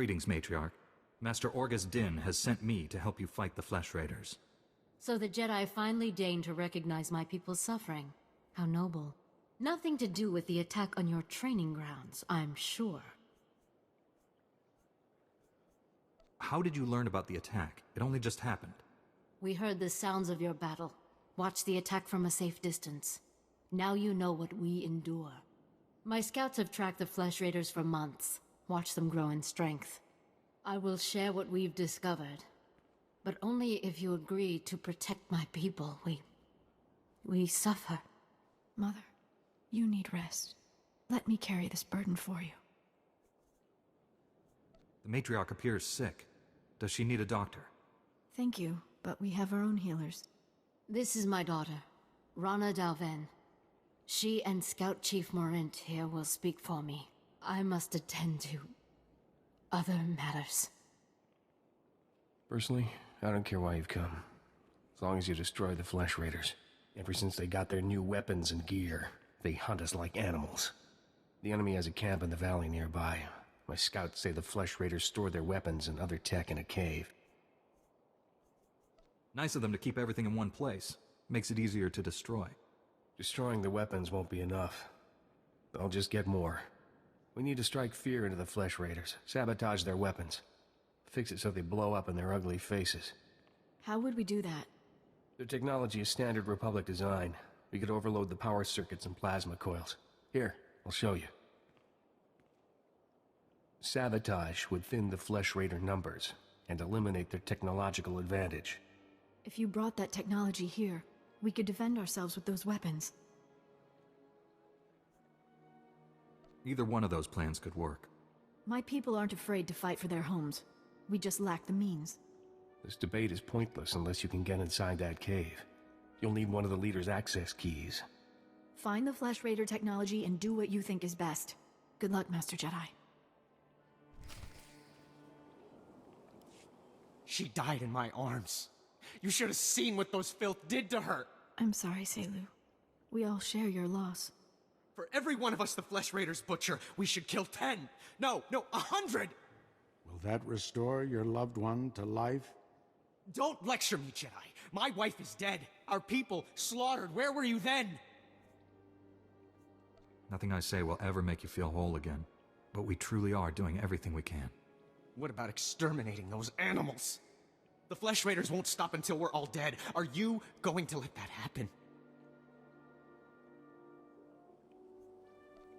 Greetings, Matriarch. Master Orgus Din has sent me to help you fight the Flesh Raiders. So the Jedi finally deigned to recognize my people's suffering. How noble. Nothing to do with the attack on your training grounds, I'm sure. How did you learn about the attack? It only just happened. We heard the sounds of your battle. Watched the attack from a safe distance. Now you know what we endure. My scouts have tracked the Flesh Raiders for months. Watched them grow in strength. I will share what we've discovered. But only if you agree to protect my people. We suffer. Mother, you need rest. Let me carry this burden for you. The Matriarch appears sick. Does she need a doctor? Thank you, but we have our own healers. This is my daughter, Ranna Tao'Ven. She and Scout Chief Morint here will speak for me. I must attend to other matters. Personally, I don't care why you've come. As long as you destroy the Flesh Raiders. Ever since they got their new weapons and gear, they hunt us like animals. The enemy has a camp in the valley nearby. My scouts say the Flesh Raiders store their weapons and other tech in a cave. Nice of them to keep everything in one place. Makes it easier to destroy. Destroying the weapons won't be enough. They'll just get more. We need to strike fear into the Flesh Raiders, sabotage their weapons. Fix it so they blow up in their ugly faces. How would we do that? Their technology is standard Republic design. We could overload the power circuits and plasma coils. Here, I'll show you. Sabotage would thin the Flesh Raider numbers and eliminate their technological advantage. If you brought that technology here, we could defend ourselves with those weapons. Either one of those plans could work. My people aren't afraid to fight for their homes. We just lack the means. This debate is pointless unless you can get inside that cave. You'll need one of the leader's access keys. Find the Flesh Raider technology and do what you think is best. Good luck, Master Jedi. She died in my arms. You should have seen what those filth did to her. I'm sorry, Selu. We all share your loss. For every one of us the Flesh Raiders butcher, we should kill 10. No, 100! Will that restore your loved one to life? Don't lecture me, Jedi. My wife is dead. Our people slaughtered. Where were you then? Nothing I say will ever make you feel whole again. But we truly are doing everything we can. What about exterminating those animals? The Flesh Raiders won't stop until we're all dead. Are you going to let that happen?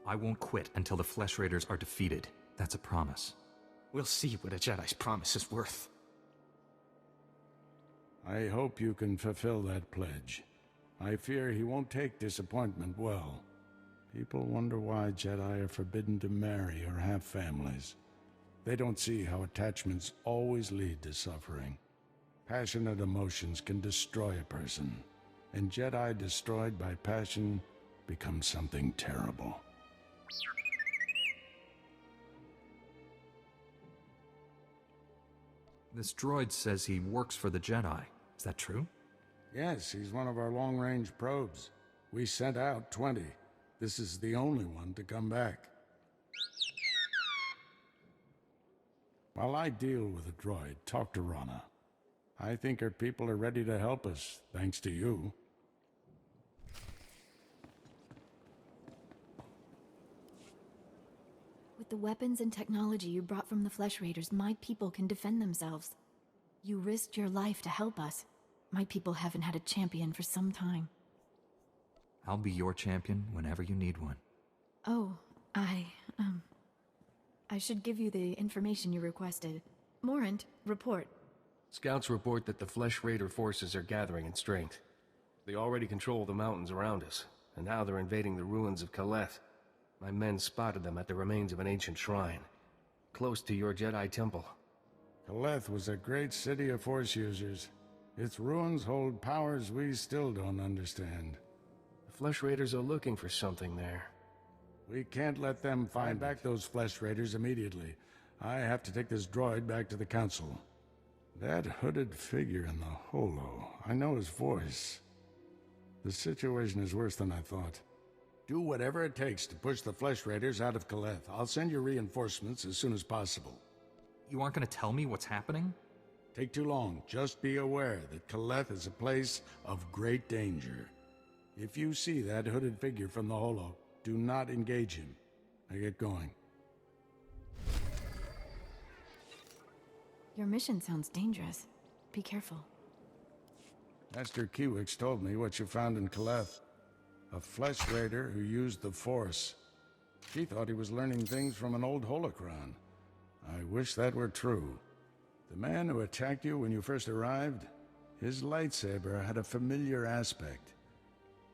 I won't quit until the Flesh Raiders are defeated. That's a promise. We'll see what a Jedi's promise is worth. I hope you can fulfill that pledge. I fear he won't take disappointment well. People wonder why Jedi are forbidden to marry or have families. They don't see how attachments always lead to suffering. Passionate emotions can destroy a person, and Jedi destroyed by passion become something terrible. This droid says he works for the Jedi. Is that true? Yes, he's one of our long-range probes. We sent out 20. This is the only one to come back. While I deal with the droid, talk to Ranna. I think her people are ready to help us, thanks to you. With the weapons and technology you brought from the Flesh Raiders, my people can defend themselves. You risked your life to help us. My people haven't had a champion for some time. I'll be your champion whenever you need one. Oh, I should give you the information you requested. Morint, report. Scouts report that the Flesh Raider forces are gathering in strength. They already control the mountains around us, and now they're invading the ruins of Kaleth. My men spotted them at the remains of an ancient shrine, close to your Jedi temple. Kaleth was a great city of Force users. Its ruins hold powers we still don't understand. The Flesh Raiders are looking for something there. We can't let them find back those Flesh Raiders immediately. I have to take this droid back to the Council. That hooded figure in the holo, I know his voice. The situation is worse than I thought. Do whatever it takes to push the Flesh Raiders out of Kaleth. I'll send you reinforcements as soon as possible. You aren't gonna tell me what's happening? Take too long. Just be aware that Kaleth is a place of great danger. If you see that hooded figure from the holo, do not engage him. Now get going. Your mission sounds dangerous. Be careful. Master Kiwix told me what you found in Kaleth. A flesh raider who used the Force. She thought he was learning things from an old holocron. I wish that were true. The man who attacked you when you first arrived, his lightsaber had a familiar aspect.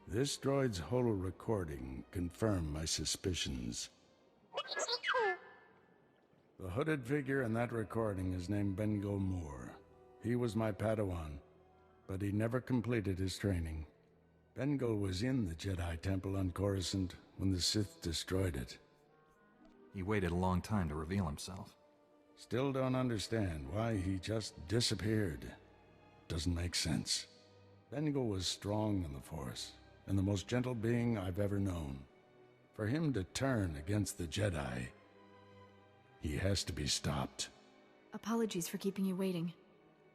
This droid's holo recording confirmed my suspicions. The hooded figure in that recording is named Bengal Moore. He was my Padawan, but he never completed his training. Bengal was in the Jedi Temple on Coruscant when the Sith destroyed it. He waited a long time to reveal himself. Still don't understand why he just disappeared. Doesn't make sense. Bengal was strong in the Force, and the most gentle being I've ever known. For him to turn against the Jedi, he has to be stopped. Apologies for keeping you waiting.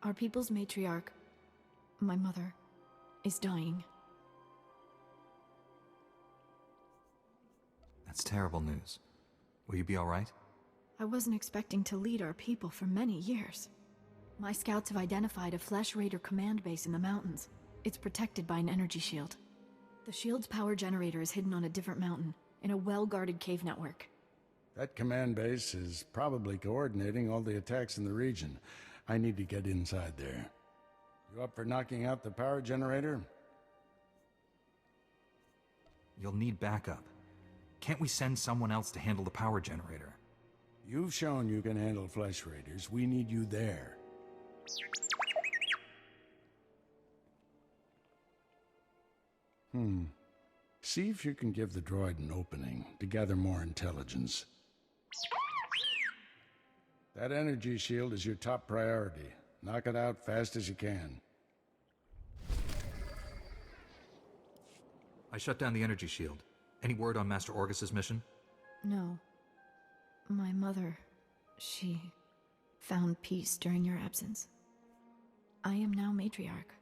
Our people's matriarch, my mother, is dying. That's terrible news. Will you be all right? I wasn't expecting to lead our people for many years. My scouts have identified a Flesh Raider command base in the mountains. It's protected by an energy shield. The shield's power generator is hidden on a different mountain, in a well-guarded cave network. That command base is probably coordinating all the attacks in the region. I need to get inside there. You up for knocking out the power generator? You'll need backup. Can't we send someone else to handle the power generator? You've shown you can handle Flesh Raiders. We need you there. See if you can give the droid an opening to gather more intelligence. That energy shield is your top priority. Knock it out fast as you can. I shut down the energy shield. Any word on Master Orgus's mission? No. My mother, she found peace during your absence. I am now matriarch.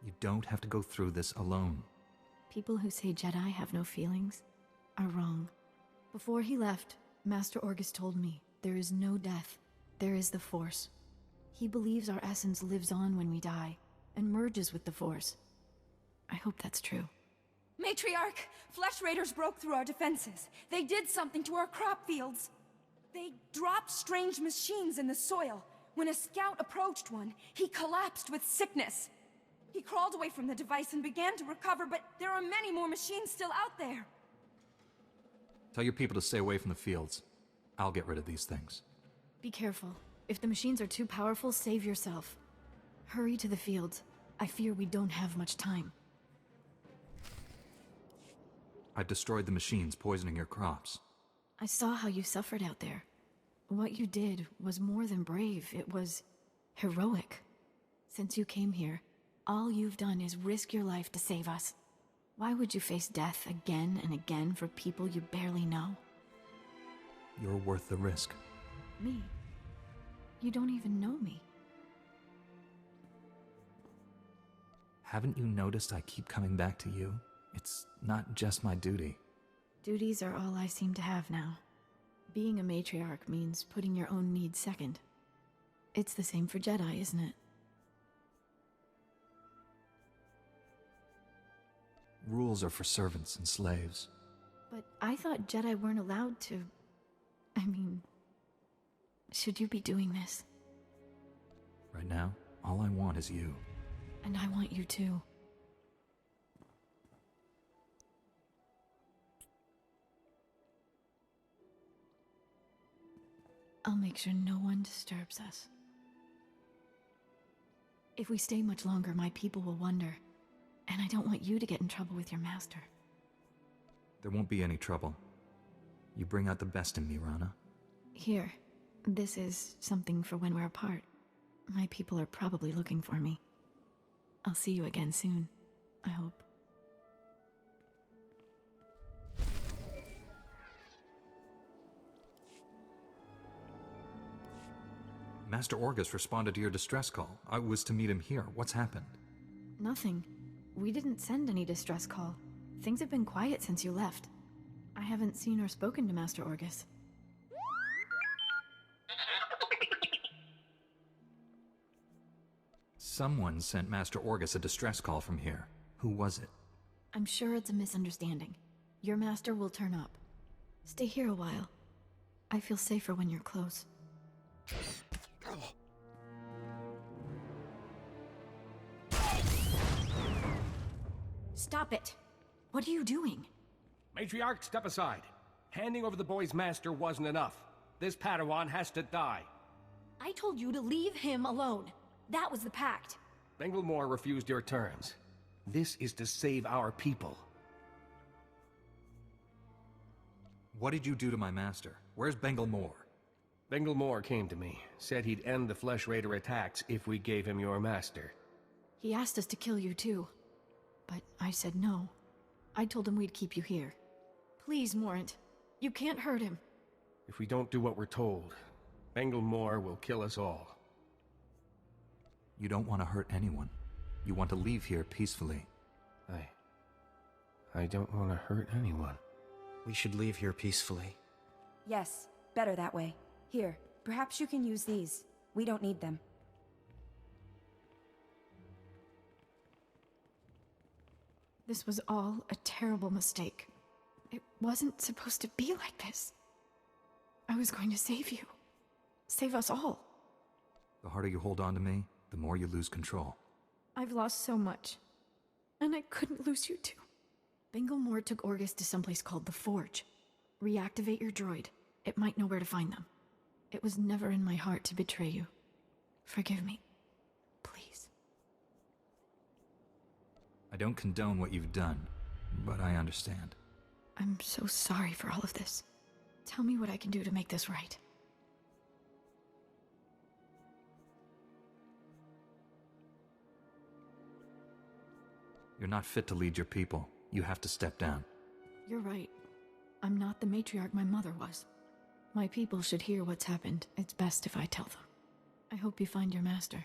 You don't have to go through this alone. People who say Jedi have no feelings are wrong. Before he left, Master Orgus told me there is no death. There is the Force. He believes our essence lives on when we die and merges with the Force. I hope that's true. Matriarch, Flesh Raiders broke through our defenses. They did something to our crop fields. They dropped strange machines in the soil. When a scout approached one, he collapsed with sickness. He crawled away from the device and began to recover, but there are many more machines still out there. Tell your people to stay away from the fields. I'll get rid of these things. Be careful. If the machines are too powerful, save yourself. Hurry to the fields. I fear we don't have much time. I've destroyed the machines poisoning your crops. I saw how you suffered out there. What you did was more than brave. It was heroic. Since you came here, all you've done is risk your life to save us. Why would you face death again and again for people you barely know? You're worth the risk. Me? You don't even know me. Haven't you noticed I keep coming back to you? It's not just my duty. Duties are all I seem to have now. Being a matriarch means putting your own needs second. It's the same for Jedi, isn't it? Rules are for servants and slaves. But I thought Jedi weren't allowed to... I mean... Should you be doing this? Right now, all I want is you. And I want you too. I'll make sure no one disturbs us. If we stay much longer, my people will wonder. And I don't want you to get in trouble with your master. There won't be any trouble. You bring out the best in me, Ranna. Here. This is something for when we're apart. My people are probably looking for me. I'll see you again soon, I hope. Master Orgus responded to your distress call. I was to meet him here. What's happened? Nothing. We didn't send any distress call. Things have been quiet since you left. I haven't seen or spoken to Master Orgus. Someone sent Master Orgus a distress call from here. Who was it? I'm sure it's a misunderstanding. Your master will turn up. Stay here a while. I feel safer when you're close. Stop it! What are you doing? Matriarch, step aside. Handing over the boy's master wasn't enough. This Padawan has to die. I told you to leave him alone. That was the pact. Banglemore refused your terms. This is to save our people. What did you do to my master? Where's Banglemore? Banglemore came to me, said he'd end the Flesh Raider attacks if we gave him your master. He asked us to kill you too. But I said no. I told him we'd keep you here. Please, Morant. You can't hurt him. If we don't do what we're told, Banglemore will kill us all. You don't want to hurt anyone. You want to leave here peacefully. I don't want to hurt anyone. We should leave here peacefully. Yes, better that way. Here, perhaps you can use these. We don't need them. This was all a terrible mistake. It wasn't supposed to be like this. I was going to save you. Save us all. The harder you hold on to me, the more you lose control. I've lost so much. And I couldn't lose you too. Banglemore took Orgus to someplace called the Forge. Reactivate your droid. It might know where to find them. It was never in my heart to betray you. Forgive me. Please. I don't condone what you've done, but I understand. I'm so sorry for all of this. Tell me what I can do to make this right. You're not fit to lead your people. You have to step down. You're right. I'm not the matriarch my mother was. My people should hear what's happened. It's best if I tell them. I hope you find your master.